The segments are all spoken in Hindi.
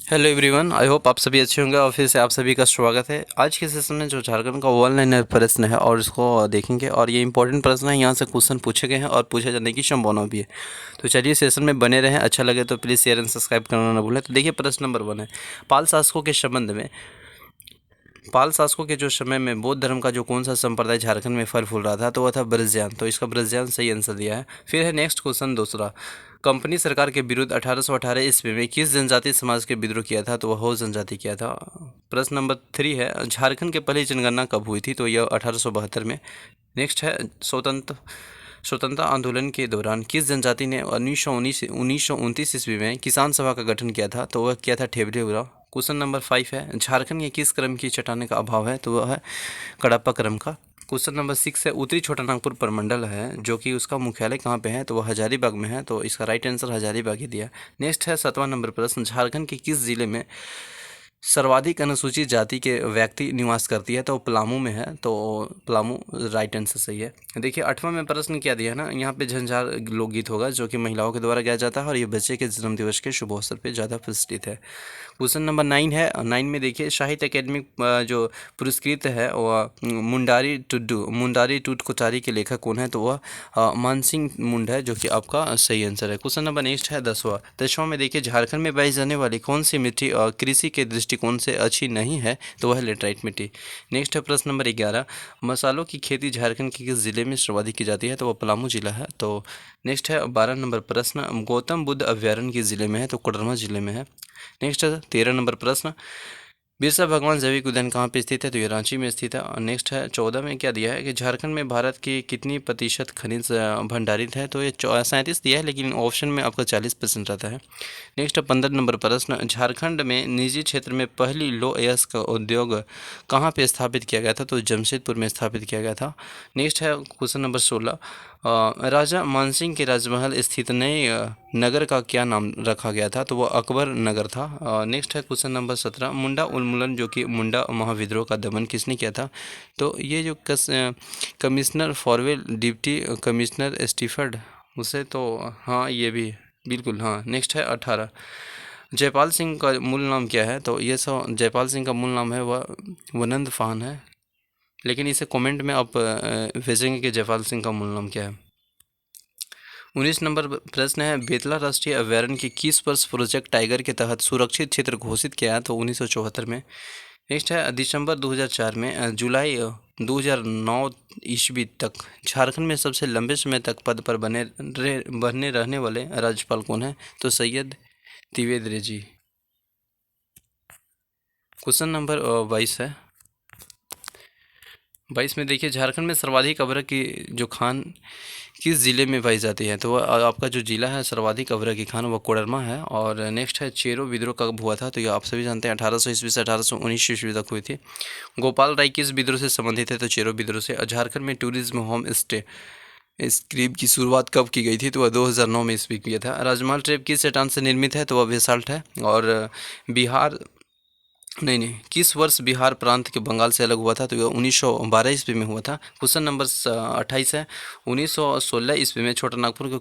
हेलो एवरीवन, आई होप आप सभी अच्छे होंगे और फिर से आप सभी का स्वागत है। आज के सेशन में जो झारखंड का ऑनलाइन प्रश्न है और इसको देखेंगे और ये इंपॉर्टेंट प्रश्न है। यहाँ से क्वेश्चन पूछे गए हैं और पूछे जाने की संभावना भी है। तो चलिए सेशन में बने रहें। अच्छा लगे तो प्लीज़ शेयर एंड सब्सक्राइब करना ना भूलें। तो देखिए प्रश्न नंबर 1 है, पाल शासकों के संबंध में। पाल शासकों के जो समय में बौद्ध धर्म का जो कौन सा संप्रदाय झारखंड में फल फूल रहा था, तो वह था ब्रजयान। तो इसका ब्रजयान सही आंसर दिया है। फिर है नेक्स्ट क्वेश्चन दूसरा, कंपनी सरकार के विरुद्ध 1818 ईस्वी में किस जनजाति समाज के विद्रोह किया था, तो वह हो जनजाति किया था। प्रश्न नंबर 3 है, झारखंड के पहली जनगणना कब हुई थी, तो यह 1872 में। नेक्स्ट है, स्वतंत्रता आंदोलन के दौरान किस जनजाति ने 1929 ईस्वी में किसान सभा का गठन किया था, तो वह किया था ठेबरी उरांव। क्वेश्चन नंबर 5 है, झारखंड के किस क्रम की चट्टाने का अभाव है, तो वह है कड़प्पा क्रम का। क्वेश्चन नंबर 6 है, उत्तरी छोटानागपुर प्रमंडल है जो कि उसका मुख्यालय कहाँ पे है, तो वह हजारीबाग में है। तो इसका राइट आंसर हजारीबाग ही दिया। नेक्स्ट है 7वां नंबर प्रश्न, झारखंड के किस जिले में सर्वाधिक अनुसूचित जाति के व्यक्ति निवास करती है, तो पलामू में है। तो पलामू राइट आंसर सही है। देखिए 8वां में प्रश्न क्या दिया है ना, यहाँ पे झंझार लोकगीत होगा जो कि महिलाओं के द्वारा गाया जाता है और ये बच्चे के जन्मदिवस के शुभ अवसर पे ज़्यादा प्रचलित है। क्वेश्चन नंबर 9 है, 9 में देखिए साहित्य अकेडमी जो पुरस्कृत है वह मुंडारी टूट के लेखक कौन है, तो वह मानसिंह मुंड है, जो कि आपका सही आंसर है। क्वेश्चन नंबर नेक्स्ट है 10वां में देखिए झारखंड में पाई जाने वाली कौन सी मिट्टी कृषि के दृष्टिकोण से अच्छी नहीं है, तो वह लेटराइट मिट्टी। नेक्स्ट है प्रश्न नंबर 11, मसालों की खेती झारखंड के किस जिले में सर्वाधिक की जाती है, तो वह पलामू जिला है। तो नेक्स्ट है 12 नंबर प्रश्न, गौतम बुद्ध अभ्यारण्य किस जिले में है, तो कोडरमा जिले में है। नेक्स्ट है 13 नंबर प्रश्न, बिरसा भगवान जैविक उद्यान कहाँ पे स्थित है, तो ये रांची में स्थित है। और नेक्स्ट है 14 में क्या दिया है कि झारखंड में भारत की कितनी प्रतिशत खनिज भंडारित है, तो ये 37 दिया है, लेकिन ऑप्शन में आपका 40% रहता है। नेक्स्ट है 15 नंबर प्रश्न, झारखंड में निजी क्षेत्र में पहली लो अयस्क उद्योग कहाँ पे स्थापित किया गया था, तो जमशेदपुर में स्थापित किया गया था। नेक्स्ट है क्वेश्चन नंबर 16, राजा मानसिंह के राजमहल स्थित नए नगर का क्या नाम रखा गया था, तो वह अकबर नगर था। नेक्स्ट है क्वेश्चन नंबर 17, मुंडा उन्मूलन जो कि मुंडा महाविद्रोह का दमन किसने किया था, तो ये जो कमिश्नर फॉरवेल डिप्टी कमिश्नर स्टीफर्ड उसे, तो हाँ ये भी बिल्कुल हाँ। नेक्स्ट है 18, जयपाल सिंह का मूल नाम क्या है, तो ये सब जयपाल सिंह का मूल नाम है वह वनंद फान है, लेकिन इसे कमेंट में आप भेजेंगे कि जयपाल सिंह का मूल नाम क्या है। 19 नंबर प्रश्न है, बेतला राष्ट्रीय अभ्यारण्य की किस वर्ष प्रोजेक्ट टाइगर के तहत सुरक्षित क्षेत्र घोषित किया है, तो 1974 में। नेक्स्ट है दिसंबर 2004 में जुलाई 2009 ईस्वी तक झारखंड में सबसे लंबे समय तक पद पर बने रहने वाले राज्यपाल कौन है, तो सैयद द्विवेदी जी। क्वेश्चन नंबर 22 है, 22 में देखिए झारखंड में सर्वाधिक अभ्रक की जो खान किस ज़िले में पाई जाती है, तो वह आपका जो ज़िला है सर्वाधिक अभ्रक की खान वह कोडरमा है। और नेक्स्ट है चेरो विद्रोह कब हुआ था, तो ये आप सभी जानते हैं 1800 ईस्वी से 1819 ईस्वी तक हुई थी। गोपाल राय किस विद्रोह से संबंधित है, तो चेरो विद्रोह से। और झारखंड में टूरिज्म होम स्टे स्क्रीम की शुरुआत कब की गई थी, तो वह 2009 में ईस्वी किया था। राजमहल ट्रेप किस चट्टान से निर्मित है, तो वह बेसाल्ट है। और बिहार नहीं नहीं किस वर्ष बिहार प्रांत के बंगाल से अलग हुआ था, तो यह 1912 ईस्वी में हुआ था। क्वेश्चन नंबर 28 है, 1916 ईस्वी में छोटा नागपुर को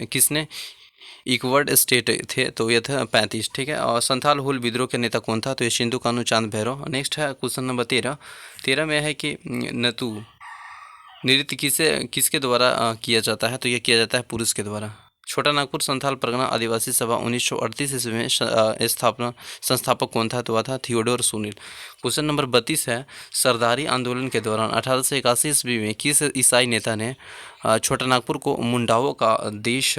किसने इक्वर्ड स्टेट थे, तो ये था 35। ठीक है। और संथाल हुल विद्रोह के नेता कौन था, तो ये सिंधु कानू चांद भैरव। नेक्स्ट है क्वेश्चन नंबर 13 में है कि नतु नृत्य किसके द्वारा किया जाता है, तो ये किया जाता है पुरुष के द्वारा। छोटा नागपुर संथाल परगना आदिवासी सभा 1938 ईस्वी में संस्थापक कौन था, तो वह था थियोडोर सुनील। क्वेश्चन नंबर 32 है, सरदारी आंदोलन के दौरान 1881 ईस्वी में किस ईसाई नेता ने छोटा नागपुर को मुंडाओं का देश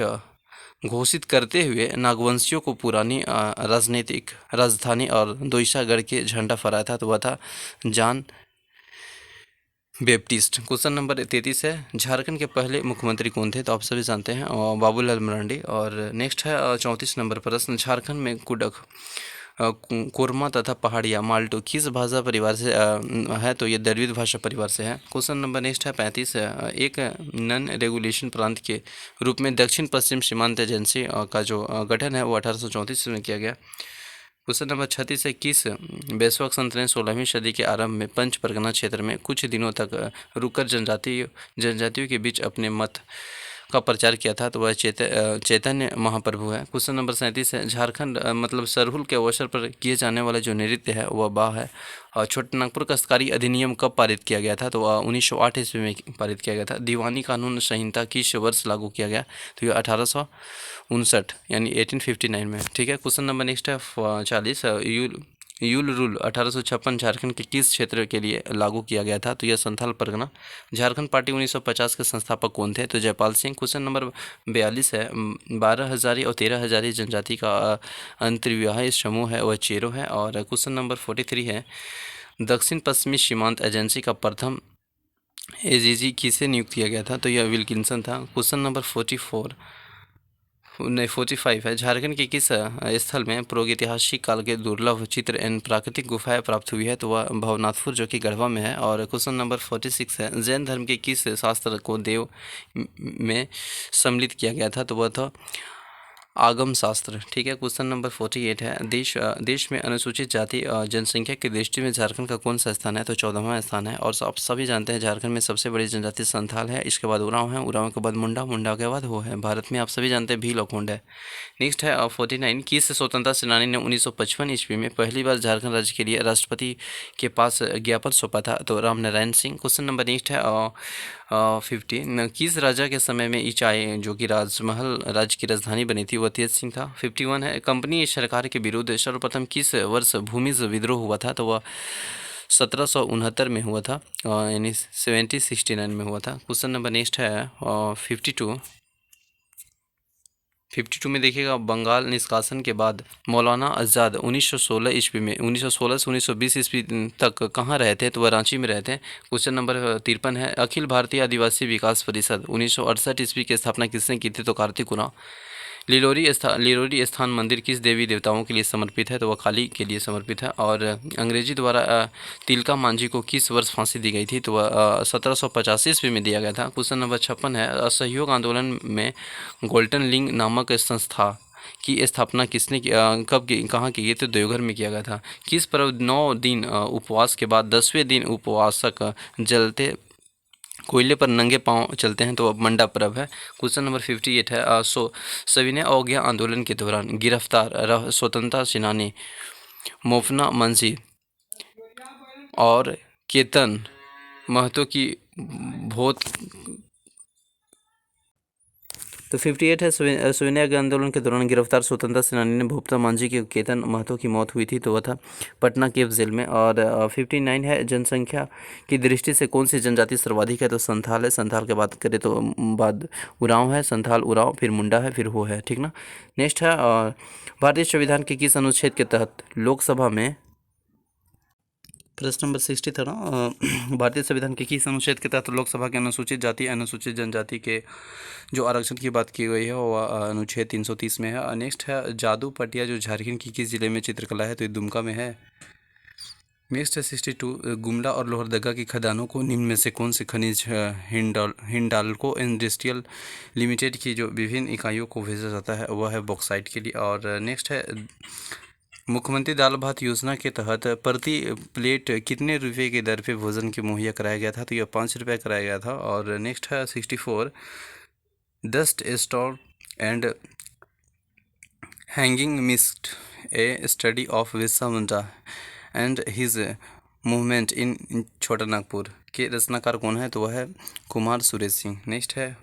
घोषित करते हुए नागवंशियों को पुरानी राजनीतिक राजधानी और दोईसागढ़ के झंडा फहराया था, तो वह था जॉन बेप्टिस्ट। क्वेश्चन नंबर 33 है, झारखंड के पहले मुख्यमंत्री कौन थे, तो आप सभी जानते हैं बाबूलाल मरांडी। और नेक्स्ट है 34 नंबर प्रश्न, झारखंड में कुडक कोरमा तथा पहाड़िया माल्टो किस भाषा परिवार से है, तो ये द्रविड़ भाषा परिवार से है। क्वेश्चन नंबर नेक्स्ट है 35 एक नन रेगुलेशन प्रांत के रूप में दक्षिण पश्चिम सीमांत एजेंसी का जो गठन है वो 1834 में किया गया। क्वेश्चन नंबर 36 है, किस वैश्विक संत ने 16वीं सदी के आरंभ में पंच परगना क्षेत्र में कुछ दिनों तक रुकर जनजातियों के बीच अपने मत का प्रचार किया था? तो वह चैतन्य महाप्रभु है। क्वेश्चन नंबर 37 है, झारखंड मतलब सरहुल के अवसर पर किए जाने वाला जो नृत्य है वह बा है। और छोटा नागपुर काश्तकारी अधिनियम कब पारित किया गया था? तो 1908 ईस्वी में पारित किया गया था। दीवानी कानून संहिता किस वर्ष लागू किया गया? तो ये 1859 यानी 1859 में। ठीक है, क्वेश्चन नंबर नेक्स्ट है 40, यूल रूल 1856 झारखंड के किस क्षेत्र के लिए लागू किया गया था? तो यह संथाल परगना। झारखंड पार्टी 1950 के संस्थापक कौन थे? तो जयपाल सिंह। क्वेश्चन नंबर 42 है, 12 हजारी और 13 हजारी जनजाति का अंतर्विवाह समूह है वह चेरो है। और क्वेश्चन नंबर 43 है, दक्षिण पश्चिमी सीमांत एजेंसी का प्रथम एजीजी किसे नियुक्त किया गया था? तो यह विल्किंसन था। क्वेश्चन नंबर 45 है, झारखंड के किस स्थल में प्रागैतिहासिक काल के दुर्लभ चित्र एवं प्राकृतिक गुफाएं प्राप्त हुई है? तो वह भवनाथपुर जो कि गढ़वा में है। और क्वेश्चन नंबर 46 है, जैन धर्म के किस शास्त्र को देव में सम्मिलित किया गया था? तो वह था आगम शास्त्र। ठीक है, क्वेश्चन नंबर 48 है, देश में अनुसूचित जाति जनसंख्या की दृष्टि में झारखंड का कौन सा स्थान है? तो 14वां स्थान है। और आप सभी जानते हैं झारखंड में सबसे बड़ी जनजाति संथाल है, इसके बाद उरांव है, उरांव के बाद मुंडा, मुंडा के बाद हो है। भारत में आप सभी जानते हैं भील और खोंड है। नेक्स्ट है 49, किस स्वतंत्रता सेनानी ने 1955 ईस्वी में पहली बार झारखंड राज्य के लिए राष्ट्रपति के पास ज्ञापन सौंपा था? तो Ramnarayan Singh. Question number next है 50, किस राजा के समय में इचाई जो कि राजमहल राज्य की राजधानी बनी थी? वह तेज सिंह था। 51 है, कंपनी सरकार के विरुद्ध सर्वप्रथम किस वर्ष भूमि विद्रोह हुआ था? तो वह 1769 में हुआ था, यानी 1769 में हुआ था। क्वेश्चन नंबर नेक्स्ट है 52 में देखिएगा, बंगाल निष्कासन के बाद मौलाना आज़ाद 1916 ईस्वी में 1916 से 1920 ईस्वी तक कहाँ रहे थे? तो वह रांची में रहे थे। क्वेश्चन नंबर 53 है, अखिल भारतीय आदिवासी विकास परिषद 1968 ईस्वी की स्थापना किसने की थी? तो कार्तिक उरांव। लिलोरी स्थान मंदिर किस देवी देवताओं के लिए समर्पित है? तो वह काली के लिए समर्पित है। और अंग्रेजी द्वारा तिलका मांझी को किस वर्ष फांसी दी गई थी? तो वह 1785 ईस्वी में दिया गया था। क्वेश्चन नंबर 56 है, असहयोग आंदोलन में गोल्डन लिंग नामक संस्था की स्थापना किसने कब की, कहाँ की गई? तो देवघर में किया गया था। किस पर्व 9 दिन उपवास के बाद 10वें दिन उपवासक जलते कोयले पर नंगे पांव चलते हैं? तो अब मंडा पर्व है। क्वेश्चन नंबर 58 है, सविनय अवज्ञा आंदोलन के दौरान गिरफ्तार स्वतंत्रता सेनानी मोफना मंझी और केतन महतो की भोत तो 58 है, सविनय आंदोलन के दौरान गिरफ्तार स्वतंत्रता सेनानी ने भूपता मांझी की केतन महतो की मौत हुई थी, तो वह था पटना केव जेल में। और 59 है, जनसंख्या की दृष्टि से कौन सी जनजाति सर्वाधिक है? तो संथाल है। संथाल के बात करें तो बाद उरांव है, संथाल उरांव, फिर मुंडा है, फिर हो है। ठीक ना। नेक्स्ट है भारतीय संविधान के किस अनुच्छेद के तहत लोकसभा में, प्रश्न नंबर 60 था ना, भारतीय संविधान के किस अनुच्छेद के तहत लोकसभा के अनुसूचित जाति अनुसूचित जनजाति के जो आरक्षण की बात की गई है वो अनुच्छेद 330 में है। नेक्स्ट है, जादू पटिया जो झारखंड की किस जिले में चित्रकला है? तो ये दुमका में है। नेक्स्ट है 62, गुमला और लोहरदगा की खदानों को निम्न में से कौन से खनिज हिंडाल्को इंडस्ट्रियल लिमिटेड की जो विभिन्न इकाइयों को भेजा जाता है वह है बॉक्साइट के लिए। और नेक्स्ट है, मुख्यमंत्री दाल भात योजना के तहत प्रति प्लेट कितने रुपए की दर पे भोजन की मुहैया कराया गया था? तो यह 5 रुपये कराया गया था। और नेक्स्ट है 64, dust storm and hanging mist A study of Birsa Munda and his movement in छोटा नागपुर के रचनाकार कौन है? तो वह है कुमार सुरेश सिंह। नेक्स्ट है,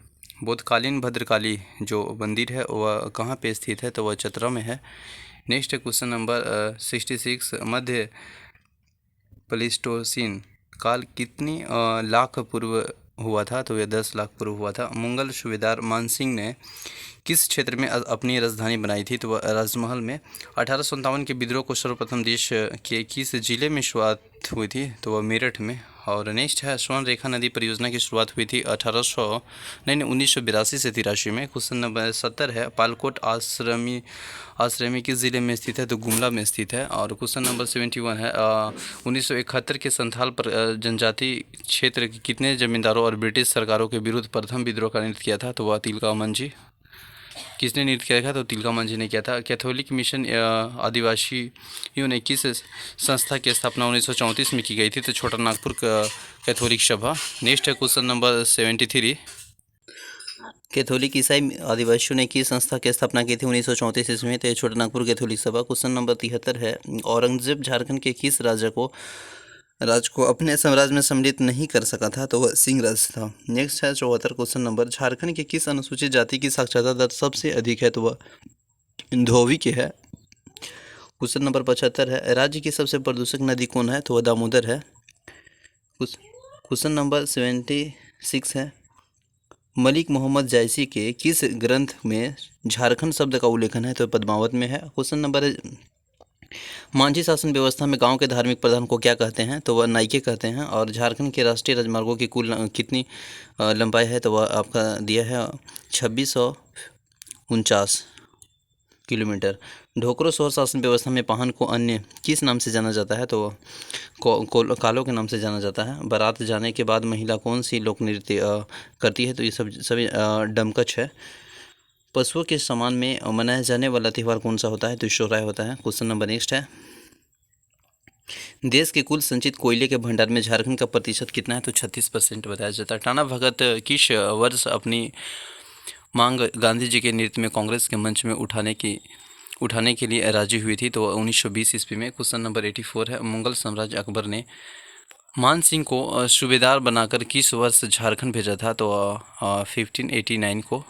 बोधकालीन भद्रकाली जो मंदिर है वह कहाँ पे स्थित है? तो वह चतरा में है। नेक्स्ट है क्वेश्चन नंबर 66, मध्य प्लेस्टोसीन काल कितनी लाख पूर्व हुआ था? तो यह 10 लाख पूर्व हुआ था। मुगल सूबेदार मानसिंह ने किस क्षेत्र में अपनी राजधानी बनाई थी? तो वह राजमहल में। 1857 के विद्रोह को सर्वप्रथम देश के किस जिले में शुरुआत हुई थी? तो वह मेरठ में। और नेक्स्ट है, स्वर्ण रेखा नदी परियोजना की शुरुआत हुई थी 1982 से 83 में। क्वेश्चन नंबर 70 है, पालकोट आश्रमी किस जिले में स्थित है? तो गुमला में स्थित है। और क्वेश्चन नंबर 71 है, 1971 के संथाल पर जनजाति क्षेत्र के कितने जमींदारों और ब्रिटिश सरकारों के विरुद्ध प्रथम विद्रोह का नृत्य किया था? तो वह तिलका मांझी। किसने नृत्य किया था? तो तिलका मांझी ने किया था। कैथोलिक मिशन आदिवासियों ने किस संस्था की स्थापना 1934 में की गई थी? तो छोटा नागपुर कैथोलिक सभा। नेक्स्ट है क्वेश्चन नंबर 73, कैथोलिक ईसाई आदिवासियों ने किस संस्था की स्थापना की थी 1934 ईस्वी में? तो ये छोटानागपुर कैथोलिक सभा। क्वेश्चन नंबर 73 है, औरंगजेब झारखंड के किस राज्य को अपने साम्राज्य में सम्मिलित नहीं कर सका था? तो वह सिंह राज्य था। नेक्स्ट है 74 क्वेश्चन नंबर, झारखंड के किस अनुसूचित जाति की साक्षरता दर सबसे अधिक है? तो वह धोबी के है। क्वेश्चन नंबर 75 है, राज्य की सबसे प्रदूषक नदी कौन है? तो वह दामोदर है। क्वेश्चन नंबर 76 है, मलिक मोहम्मद जायसी के किस ग्रंथ में झारखंड शब्द का उल्लेखन है? तो पद्मावत में है। क्वेश्चन नंबर, मांझी शासन व्यवस्था में गांव के धार्मिक प्रधान को क्या कहते हैं? तो वह नाइके कहते हैं। और झारखंड के राष्ट्रीय राजमार्गों की कुल कितनी लंबाई है? तो वह आपका दिया है 2649 किलोमीटर। ढोकरो शोर शासन व्यवस्था में पाहन को अन्य किस नाम से जाना जाता है? तो कालो के नाम से जाना जाता है। बारात जाने के बाद महिला कौन सी लोक नृत्य करती है? तो ये सब सभी डमकच है। पशुओं के सम्मान में मनाया जाने वाला त्यौहार कौन सा होता है? तो ईश्वराय होता है। क्वेश्चन नंबर नेक्स्ट है, देश के कुल संचित कोयले के भंडार में झारखंड का प्रतिशत कितना है? तो 36% बताया जाता है। टाना भगत किस वर्ष अपनी मांग गांधी जी के नेतृत्व में कांग्रेस के मंच में उठाने के लिए राजी हुई थी? तो 1920 ईस्वी में। क्वेश्चन नंबर 84 है, मुगल साम्राज्य अकबर ने मान सिंह को सूबेदार बनाकर किस वर्ष झारखंड भेजा था? तो 1589 को।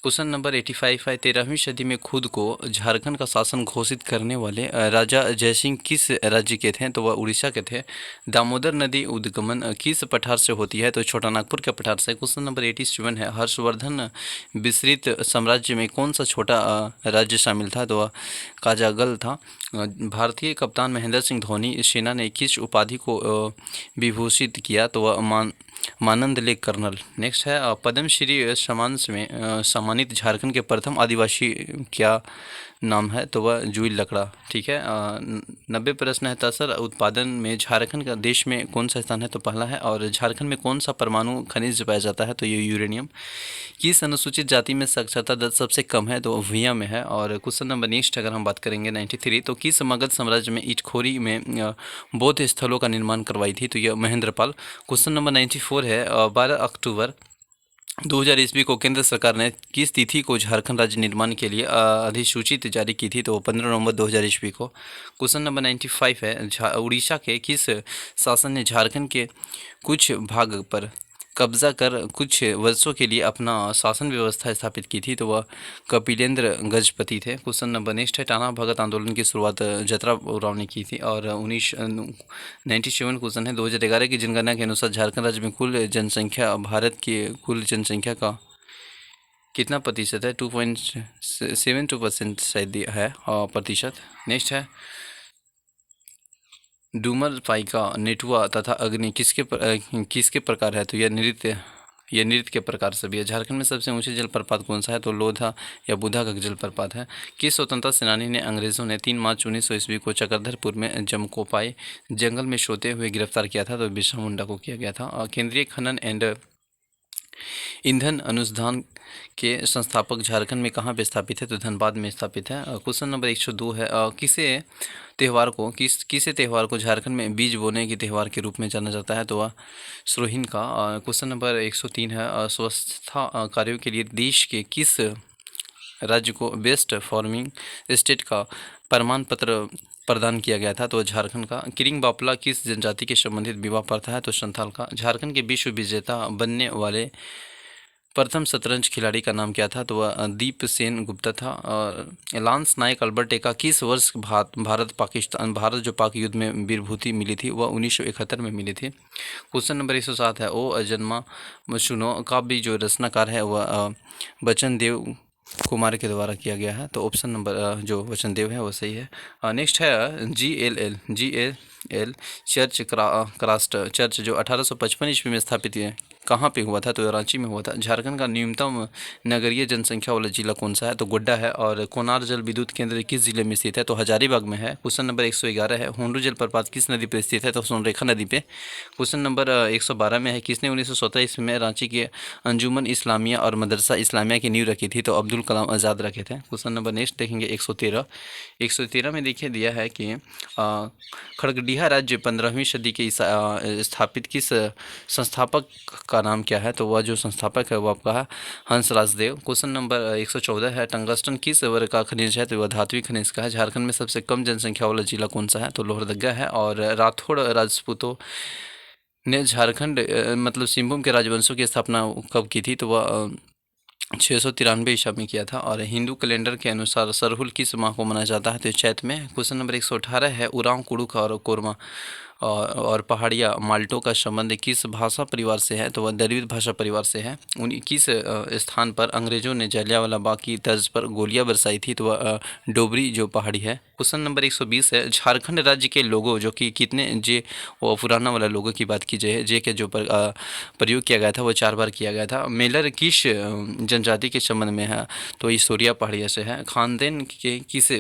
क्वेश्चन नंबर 85 है, 13वीं सदी में खुद को झारखंड का शासन घोषित करने वाले राजा जयसिंह किस राज्य के थे? तो वह उड़ीसा के थे। दामोदर नदी उद्गमन किस पठार से होती है? तो छोटानागपुर के पठार से। क्वेश्चन नंबर 87 है, हर्षवर्धन विस्तृत साम्राज्य में कौन सा छोटा राज्य शामिल था? तो वह काजागल था। भारतीय कप्तान महेंद्र सिंह धोनी सेना ने किस उपाधि को विभूषित किया? तो वह मानंद लेक कर्नल। नेक्स्ट है, पद्मश्री सम्मान में सम्मानित झारखंड के प्रथम आदिवासी क्या नाम है? तो वह जुइल लकड़ा। ठीक है। 90 प्रश्न है, तसर उत्पादन में झारखंड का देश में कौन सा स्थान है? तो पहला है। और झारखंड में कौन सा परमाणु खनिज पाया जाता है? तो ये यूरेनियम। किस अनुसूचित जाति में साक्षरता दर सबसे कम है? तो भूइयां में है। और क्वेश्चन नंबर नेक्स्ट अगर हम बात करेंगे 93, तो किस मगध साम्राज्य में इटखोरी में बौद्ध स्थलों का निर्माण करवाई थी? तो यह महेंद्रपाल। क्वेश्चन नंबर 94 है, 12 अक्टूबर 2000 ईस्वी को केंद्र सरकार ने किस तिथि को झारखंड राज्य निर्माण के लिए अधिसूचित जारी की थी? तो 15 नवंबर 2000 ईस्वी को। क्वेश्चन नंबर 95 है, उड़ीसा के किस शासन ने झारखंड के कुछ भाग पर कब्जा कर कुछ वर्षों के लिए अपना शासन व्यवस्था स्थापित की थी? तो वह कपिलेंद्र गजपति थे। क्वेश्चन नंबर नेक्स्ट है, टाना भगत आंदोलन की शुरुआत जतरा उरांव ने की थी। और 97 क्वेश्चन है, 2011 की जनगणना के अनुसार झारखंड राज्य में कुल जनसंख्या भारत की कुल जनसंख्या का कितना प्रतिशत है? 2.72% शायद है प्रतिशत। नेक्स्ट है, डूमर पाइका नेटुआ तथा अग्नि किसके प्रकार है? तो यह नृत्य के प्रकार सभी है। झारखंड में सबसे ऊंचे जलप्रपात कौन सा है? तो लोधा या बुधा का जलप्रपात है। किस स्वतंत्रता सेनानी ने अंग्रेजों ने 3 मार्च 1900 ईस्वी को चक्रधरपुर में जमकोपाई जंगल में सोते हुए गिरफ्तार किया था? तो बिरसा मुंडा को किया गया था। केंद्रीय खनन एंड ईंधन अनुसंधान के संस्थापक झारखंड में कहाँ पे स्थापित है? तो धनबाद में स्थापित है। क्वेश्चन नंबर 102 है, किसे त्योहार को झारखंड में बीज बोने के त्यौहार के रूप में जाना जाता है? तो वह सोहिन का। क्वेश्चन नंबर 103 है, स्वच्छता कार्यों के लिए देश के किस राज्य को बेस्ट फार्मिंग स्टेट का प्रमाण पत्र प्रदान किया गया था? तो झारखंड का। किरिंग बापला किस जनजाति के संबंधित विवाह प्रथा है? तो संथाल का। झारखंड के विश्व विजेता बनने वाले प्रथम शतरंज खिलाड़ी का नाम क्या था? तो वह दीप सेन गुप्ता था। और लांस नायक अल्बर्ट एक्का किस वर्ष भारत जो पाक युद्ध में वीरभूति मिली थी वह 1971 में मिली थी। क्वेश्चन नंबर 107 है, ओ अजन्मा सुनो काव्य जो रचनाकार है वह बचन देव कुमार के द्वारा किया गया है। तो ऑप्शन नंबर जो वचन देव है वो सही है। नेक्स्ट है, GLL चर्च क्रास्ट चर्च जो 1855 ईस्वी में स्थापित है कहाँ पे हुआ था? तो रांची में हुआ था। झारखंड का न्यूनतम नगरीय जनसंख्या वाला जिला कौन सा है? तो गोड्डा है। और कोनार जल विद्युत केंद्र किस जिले में स्थित है? तो हजारीबाग में है। क्वेश्चन नंबर 111 है, होंडू जलप्रपात किस नदी पर स्थित है? तो सोनरेखा नदी पे। क्वेश्चन नंबर 112 में है, किसने 1917 ईस्वी में रांची के अंजुमन इस्लामिया और मदरसा इस्लामिया की नींव रखी थी? तो अब्दुल कलाम आज़ाद रखे थे। क्वेश्चन नंबर नेक्स्ट देखेंगे 113 में देखिए दिया है कि खड़गडिहा राज्य 15वीं सदी के स्थापित किस संस्थापक का का नाम क्या है? तो वह जो संस्थापक है वो आपका है हंसराज देव। क्वेश्चन नंबर 114 है, टंगस्टन किस वर्ग का खनिज है? तो वह धात्विक खनिज का है। झारखंड में सबसे कम जनसंख्या वाला जिला कौन सा है? तो लोहरदगा है। और राठौड़ राजपूतों ने झारखंड मतलब सिंहभूम के राजवंशों की स्थापना कब की थी? तो वह 693 ईसा में किया था। और हिंदू कैलेंडर के अनुसार सरहुल किस माह को मनाया जाता है? तो चैत में। क्वेश्चन नंबर 118 है, उरांव, कुड़ुक और कोरमा और पहाड़िया माल्टो का संबंध किस भाषा परिवार से है? तो वह द्रविड़ भाषा परिवार से है। किस स्थान पर अंग्रेजों ने जलियांवाला बाग की तर्ज पर गोलियां बरसाई थी? तो वह डोबरी जो पहाड़ी है। क्वेश्चन नंबर 120 है, झारखंड राज्य के लोगो जो कि कितने जे वो पुराना वाला लोगो की बात की जाए, जे के जो प्रयोग किया गया था वो 4 बार किया गया था। मेलर किस जनजाति के संबंध में है? तो ये सोरिया पहाड़िया से है। खानदेन के किस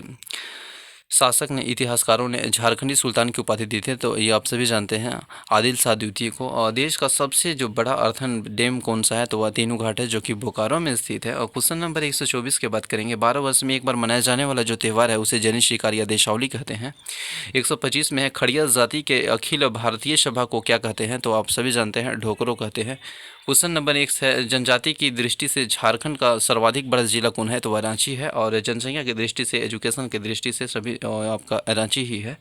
शासक ने इतिहासकारों ने झारखंडी सुल्तान की उपाधि दी थी? तो ये आप सभी जानते हैं, आदिल शाह द्वितीय को। और देश का सबसे जो बड़ा अर्थन डैम कौन सा है? तो वह तीनू घाट है जो कि बोकारो में स्थित है। और क्वेश्चन नंबर 124 की बात करेंगे, 12 वर्ष में एक बार मनाया जाने वाला जो त्यौहार है उसे जैनी शिकार या देशावली कहते हैं। 125 में है, खड़िया जाति के अखिल भारतीय सभा को क्या कहते हैं? तो आप सभी जानते हैं, ढोकरो कहते हैं। क्वेश्चन नंबर 1 है, जनजाति की दृष्टि से झारखंड का सर्वाधिक बड़ा जिला कौन है? तो वह रांची है। और जनसंख्या की दृष्टि से, एजुकेशन की दृष्टि से सभी आपका रांची ही है।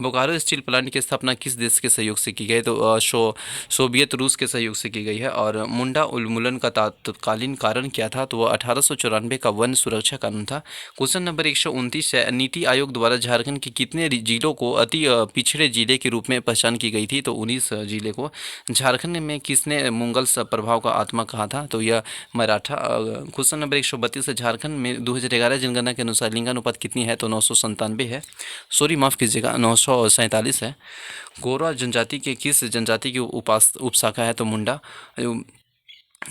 बोकारो स्टील प्लांट की स्थापना किस देश के सहयोग से की गई? तो सोवियत रूस के सहयोग से की गई है। और मुंडा उन्मूलन का तत्कालीन कारण क्या था? तो वह 1894 का वन सुरक्षा कानून था। क्वेश्चन नंबर 129 है, नीति आयोग द्वारा झारखंड के कितने जिलों को अति पिछड़े जिले के रूप में पहचान की गई थी? तो 19 जिले को। झारखंड में किसने मुगल प्रभाव का आत्मा कहा था? तो यह मराठा। क्वेश्चन नंबर 132 है, झारखंड में 2011 जनगणना के अनुसार लिंगानुपात कितनी है? तो 997 है। सॉरी, माफ़ कीजिएगा, 947 है। गोरा जनजाति के किस जनजाति की उपशाखा है? तो मुंडा।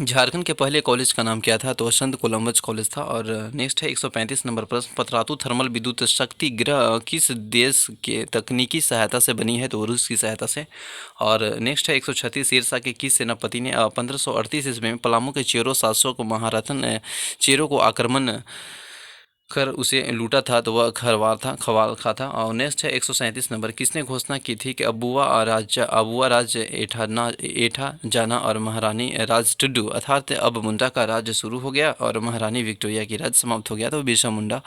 झारखंड के पहले कॉलेज का नाम क्या था? तो संत कोलम्बस कॉलेज था। और नेक्स्ट है 135 नंबर प्रश्न, पतरातू थर्मल विद्युत शक्ति गृह किस देश के तकनीकी सहायता से बनी है? तो रूस की सहायता से। और नेक्स्ट है 136, शेरशाह के किस सेनापति ने 1538 ईस्वी में पलामू के चेरो 700 को महारथन चेरो को आक्रमण कर उसे लूटा था? तो वह खवाल खा था। और नेक्स्ट है 137 नंबर, किसने घोषणा की थी कि अबुआ राज्य एठा जाना और महारानी राज टुडू अर्थात अब मुंडा का राज्य शुरू हो गया और महारानी विक्टोरिया की राज्य समाप्त हो गया? तो बिरसा मुंडा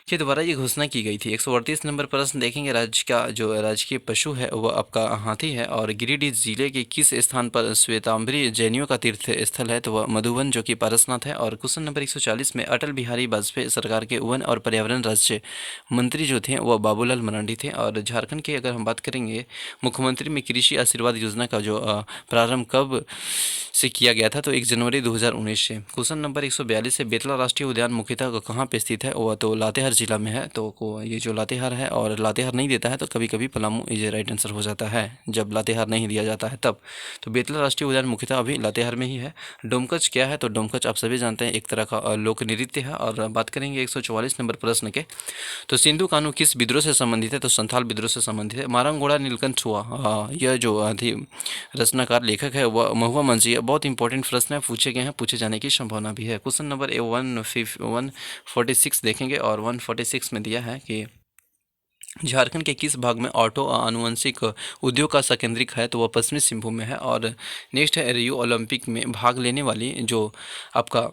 के द्वारा ये घोषणा की गई थी। 138 नंबर प्रश्न देखेंगे, राज्य का जो राजकीय पशु है वह आपका हाथी है। और गिरिडीह जिले के किस स्थान पर श्वेतांबरी जैनियों का तीर्थ स्थल है? तो वह मधुबन जो कि पारसनाथ है। और क्वेश्चन नंबर 140 में, अटल बिहारी वाजपेयी सरकार के वन और पर्यावरण राज्य मंत्री जो थे वह बाबूलाल मरांडी थे। और झारखंड की अगर हम बात करेंगे, मुख्यमंत्री में कृषि आशीर्वाद योजना का जो प्रारंभ कब से किया गया था? तो 1 जनवरी 2019 से। क्वेश्चन नंबर 142 है, बेतला राष्ट्रीय उद्यान मुख्यतः कहाँ पे स्थित है? वह तो लातेहार जिला में है। तो ये जो लातेहार है, और लातेहार नहीं देता है तो कभी कभी पलामू इज राइट आंसर हो जाता है जब लातेहार नहीं दिया जाता है तब। तो बेतला राष्ट्रीय उद्यान मुख्यतः अभी लातेहार में ही है। डोमकच क्या है? तो डोमकच आप सभी जानते हैं, एक तरह का लोक नृत्य है। और बात करेंगे 144 नंबर प्रश्न के, तो सिंधु कानू किस विद्रोह से संबंधित है? तो संथाल विद्रोह से संबंधित है। मारंगोड़ा नीलकंठ हुआ, यह जो रचनाकार लेखक है वह महुआ मुंशी है। बहुत इंपॉर्टेंट प्रश्न है, पूछे गए हैं, पूछे जाने की संभावना भी है। क्वेश्चन नंबर 146 देखेंगे, और 146 में दिया है कि झारखंड के किस भाग में ऑटो आनुवंशिक उद्योग का संकेंद्रिक है? तो वह पश्चिमी सिंहभूम में है। और नेक्स्ट है, रियो ओलंपिक में भाग लेने वाली जो आपका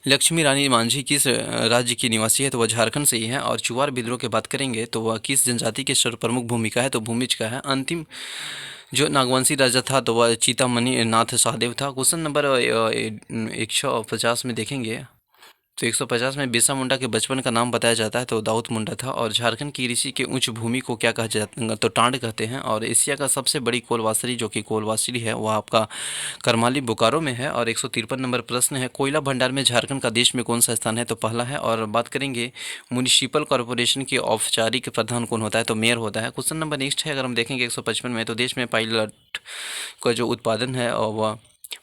लक्ष्मी रानी मांझी किस राज्य की निवासी है? तो वह झारखंड से ही है। और चुवार विद्रोह की बात करेंगे तो वह किस जनजाति के सर्वप्रमुख भूमिका है? तो भूमिज का है। अंतिम जो नागवंशी राजा था तो वह चीतामणि नाथ सहदेव था। क्वेश्चन नंबर 150 में देखेंगे, तो 150 में बिरसा मुंडा के बचपन का नाम बताया जाता है तो दाऊद मुंडा था। और झारखंड की ऋषि के उच्च भूमि को क्या कहा जाता है? तो टांड कहते हैं। और एशिया का सबसे बड़ी कोलवासरी जो कि कोलवासरी है वह आपका करमाली बोकारो में है। और 153 नंबर प्रश्न है, कोयला भंडार में झारखंड का देश में कौन सा स्थान है? तो पहला है। और बात करेंगे म्यूनिसिपल कॉरपोरेशन के औपचारिक प्रधान कौन होता है? तो मेयर होता है। क्वेश्चन नंबर नेक्स्ट है, अगर हम देखेंगे 155 में, तो देश में पायलट का जो उत्पादन है और वह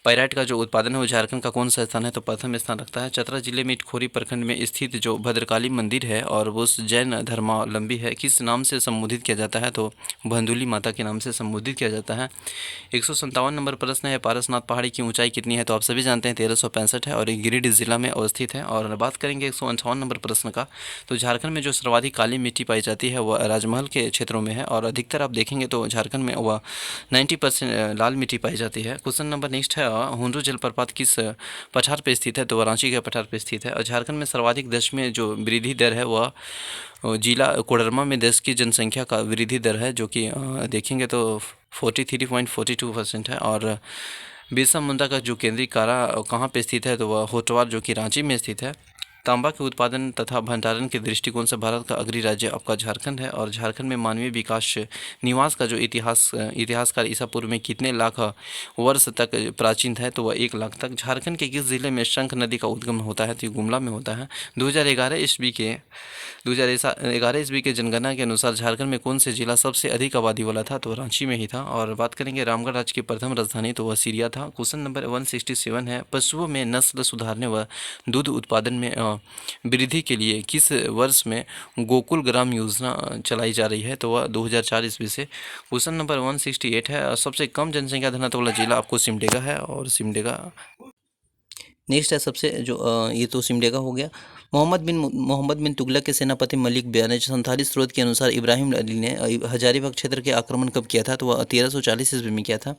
पाइराइट का जो उत्पादन है वो झारखंड का कौन सा स्थान है, तो प्रथम स्थान रखता है। चतरा जिले में इटखोरी प्रखंड में स्थित जो भद्रकाली मंदिर है और वो जैन धर्मावलंबी है, किस नाम से संबोधित किया जाता है, तो भंदुली माता के नाम से संबोधित किया जाता है। 157 नंबर प्रश्न है, पारसनाथ पहाड़ी की ऊंचाई कितनी है, तो आप सभी जानते हैं 1365 है और ये गिरिडीह जिला में अवस्थित है। और बात करेंगे 158 नंबर प्रश्न का, तो झारखंड में जो सर्वाधिक काली मिट्टी पाई जाती है वह राजमहल के क्षेत्रों में है और अधिकतर आप देखेंगे तो झारखंड में वह 90% लाल मिट्टी पाई जाती है। क्वेश्चन नंबर नेक्स्ट है, हुंडरू जलप्रपात किस पठार पर स्थित है, तो वह रांची के पठार पर स्थित है। और झारखंड में सर्वाधिक दशमलव जो वृद्धि दर है वह जिला कोडरमा में देश की जनसंख्या का वृद्धि दर है, जो कि देखेंगे तो 43.42% है। और बिरसा मुंडा का जो केंद्रीय कारा कहाँ पे स्थित है, तो वह होटवार जो कि रांची में स्थित है। तांबा के उत्पादन तथा भंडारण के दृष्टिकोण से भारत का अग्रणी राज्य आपका झारखंड है। और झारखंड में मानवीय विकास निवास का जो इतिहासकार ईसा पूर्व में कितने लाख वर्ष तक प्राचीन है, तो वह 1 लाख तक। झारखंड के किस जिले में शंख नदी का उद्गम होता है, तो ये गुमला में होता है। 2011 ईस्वी के जनगणना के अनुसार झारखंड में कौन से जिला सबसे अधिक आबादी वाला था, तो रांची में ही था। और बात करेंगे रामगढ़ राज्य की प्रथम राजधानी, तो वह सीरिया था। क्वेश्चन नंबर 167 है, पशुओं में नस्ल सुधारने व दूध उत्पादन में वृद्धि के लिए किस वर्ष में गोकुल ग्राम योजना चलाई जा रही है, तो वह 2004 ईस्वी से। क्वेश्चन नंबर 168 है, सबसे कम जनसंख्या घनत्व वाला जिला आपको सिमडेगा है और सिमडेगा नेक्स्ट है सबसे जो ये तो सिमडेगा हो गया। मोहम्मद बिन तुगलक के सेनापति मलिक बयान संथाली स्रोत के अनुसार इब्राहिम अली ने हजारीबाग क्षेत्र के आक्रमण कब किया था, तो वह 1340 ईस्वी में किया था।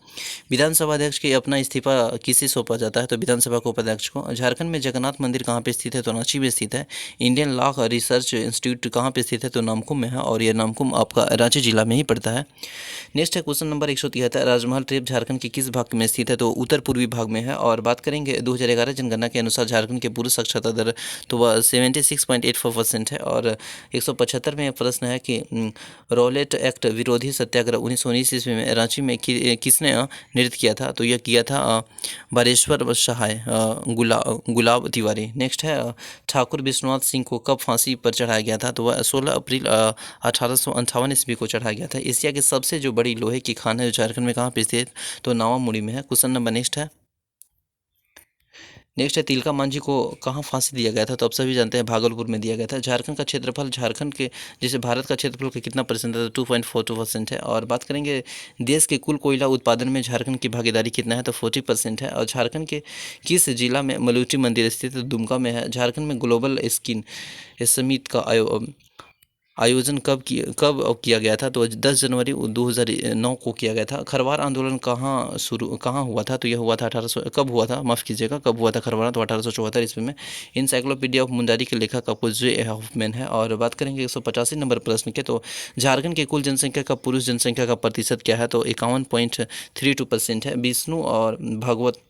विधानसभा अध्यक्ष के अपना इस्तीफा किसे सौंपा जाता है, तो विधानसभा के उपाध्यक्ष को। झारखंड में जगन्नाथ मंदिर कहाँ पे स्थित है, तो रांची में स्थित है। इंडियन लॉ रिसर्च इंस्टीट्यूट कहाँ पे स्थित है, तो नामकुम में है और यह नामकुम आपका रांची जिला में ही पड़ता है। नेक्स्ट है क्वेश्चन नंबर 173, राजमहल ट्रेप झारखंड के किस भाग में स्थित है, तो उत्तर पूर्वी भाग में है। और बात करेंगे 2011 जनगणना के अनुसार झारखंड के पूर्व साक्षरता दर तो वह 76.84% है। और 175 में प्रश्न है कि रॉलेट एक्ट विरोधी सत्याग्रह 1919 ईस्वी में रांची में किसने नृत्य किया था, तो यह किया था बारेश्वर सहाय गुलाब तिवारी। नेक्स्ट है ठाकुर विश्वनाथ सिंह को कब फांसी पर चढ़ाया गया था, तो वह 16 अप्रैल 1858 ईस्वी को चढ़ाया गया था। एशिया की सबसे जो बड़ी लोहे की खान है झारखंड में कहाँ पे स्थित, तो नावामुड़ी में है। क्वेश्चन नंबर नेक्स्ट है तिलका मांझी को कहाँ फांसी दिया गया था, तो आप सभी जानते हैं भागलपुर में दिया गया था। झारखंड का क्षेत्रफल झारखंड के जैसे भारत का क्षेत्रफल का कितना परसेंट है, तो 2.42% है। और बात करेंगे देश के कुल कोयला उत्पादन में झारखंड की भागीदारी कितना है, तो 40% है। और झारखंड के किस जिला में मलूटी मंदिर स्थित है, तो दुमका में है। झारखंड में ग्लोबल स्किन समिट का आयोजन कब किया गया था, तो 10 जनवरी 2009 को किया गया था। खरवार आंदोलन कहाँ हुआ था, तो यह हुआ था कब हुआ था, माफ़ कीजिएगा, कब हुआ था खरवार, तो 1874 ईस्वी में। इंसाइक्लोपीडिया ऑफ मुंडारी के लेखक आपको जे हॉफमैन है। और बात करेंगे 185 नंबर प्रश्न के, तो झारखंड के कुल जनसंख्या का पुरुष जनसंख्या का प्रतिशत क्या है, तो 51.32% है। विष्णु और भगवत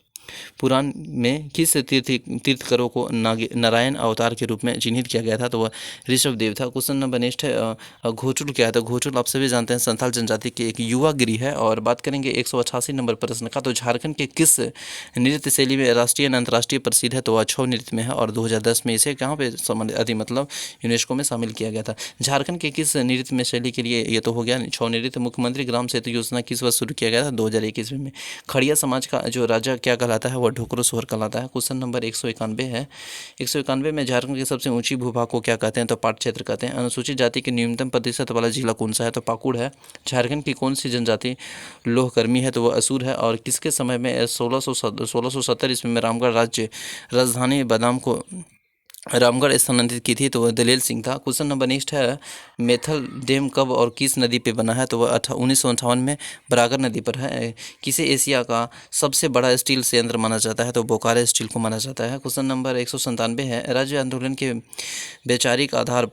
पुराण में किस तीर्थकरों को नारायण अवतार के रूप में चिन्हित किया गया था, तो वह ऋषभ देव था। क्वेश्चन नंबर नेक्स्ट है घोचुल क्या है, तो घोचुल आप सभी जानते हैं संथाल जनजाति के एक युवा गिरी है। और बात करेंगे 188 नंबर प्रश्न का, तो झारखंड के किस नृत्य शैली में राष्ट्रीय और अंतर्राष्ट्रीय प्रसिद्ध है, तो वह छऊ नृत्य में है। और 2010 में इसे कहाँ पे मतलब यूनेस्को में शामिल किया गया था। झारखंड के किस नृत्य में शैली के लिए ये तो हो गया छऊ नृत्य। मुख्यमंत्री ग्राम सेतु योजना किस वर्ष शुरू किया गया था, 2001 ईस्वी में। खड़िया समाज का जो राजा क्या कहलाता है, वह ढोकरो सोहर कहलाता है। क्वेश्चन नंबर 191 है, 191 में झारखंड की सबसे ऊंची भूभाग को क्या कहते हैं, तो पाट क्षेत्र कहते हैं। अनुसूचित जाति के न्यूनतम प्रतिशत वाला जिला कौन सा है, तो पाकुड़ है। झारखंड की कौन सी जनजाति लोहकर्मी है, तो वह असुर है। और किसके समय में 1670 ईस्वी में रामगढ़ राज्य राजधानी बादाम को रामगढ़ स्थानांतरित की थी, तो वह दलेल सिंह था। क्वेश्चन नंबर नेक्स्ट है मेथल डैम कब और किस नदी पे बना है, तो वह 1958 में बरागर नदी पर है। किसे एशिया का सबसे बड़ा स्टील संयंत्र माना जाता है, तो बोकारो स्टील को माना जाता है। क्वेश्चन नंबर 197 है, राज्य आंदोलन के वैचारिक आधार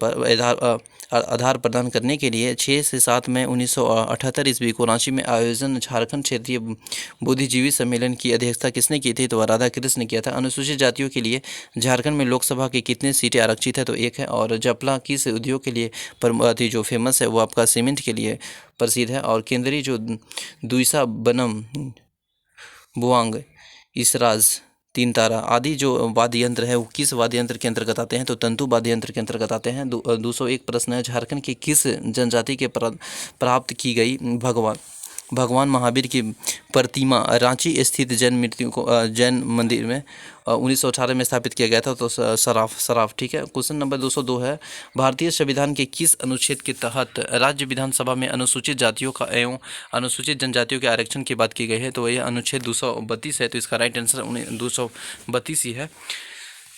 प्रदान करने के लिए 6 से 7 मई 1978 ईस्वी को रांची में आयोजन झारखंड क्षेत्रीय बुद्धिजीवी सम्मेलन की अध्यक्षता किसने की थी, तो राधा कृष्ण ने किया था। अनुसूचित जातियों के लिए झारखंड में लोकसभा की कितनी सीटें आरक्षित है, तो 1 है। और जपला किस उद्योग के लिए जो फेमस है, वो आपका सीमेंट के लिए प्रसिद्ध है। और केंद्रीय जो दुईसा बनम बुआंग इसराज 3 तारा आदि जो वाद्य यंत्र है, वो किस वाद्य यंत्र के अंतर्गत आते हैं, तो तंतु वाद्य यंत्र के अंतर्गत आते हैं। 201 प्रश्न है, झारखंड के किस जनजाति के प्राप्त की गई भगवान महावीर की प्रतिमा रांची स्थित जैन मंदिर में 1918 में स्थापित किया गया था। तो सराफ ठीक है। क्वेश्चन नंबर 202 है, भारतीय संविधान के किस अनुच्छेद के तहत राज्य विधानसभा में अनुसूचित जातियों का एवं अनुसूचित जनजातियों के आरक्षण की बात की गई है? तो यह अनुच्छेद 232 है। तो इसका राइट आंसर 232 ही है।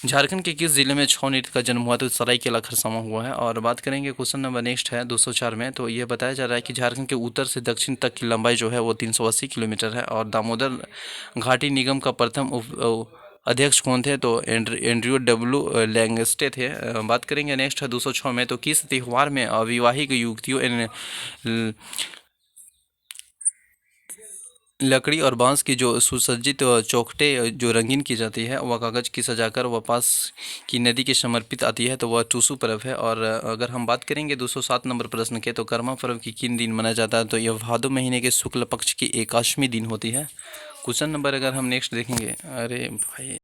झारखंड के किस जिले में छऊ नृत्य का जन्म हुआ? तो सरायकेला खरसावां हुआ है। और बात करेंगे क्वेश्चन नंबर नेक्स्ट है 204 में। तो ये बताया जा रहा है कि झारखंड के उत्तर से दक्षिण तक की लंबाई जो है वो 380 किलोमीटर है। और दामोदर घाटी निगम का प्रथम अध्यक्ष कौन थे? तो एंड्रयू डब्ल्यू लैंगस्टे थे। बात करेंगे नेक्स्ट है 206 में। तो किस त्यौहार में अविवाहित युवतियों लकड़ी और बांस की जो सुसज्जित चौखटें जो रंगीन की जाती है वह कागज़ की सजाकर वह पास की नदी के समर्पित आती है? तो वह टूसू पर्व है। और अगर हम बात करेंगे 207 नंबर प्रश्न के, तो कर्मा पर्व की किन दिन मनाया जाता है? तो यह भादो महीने के शुक्ल पक्ष की 81वीं दिन होती है। क्वेश्चन नंबर अगर हम नेक्स्ट देखेंगे, अरे भाई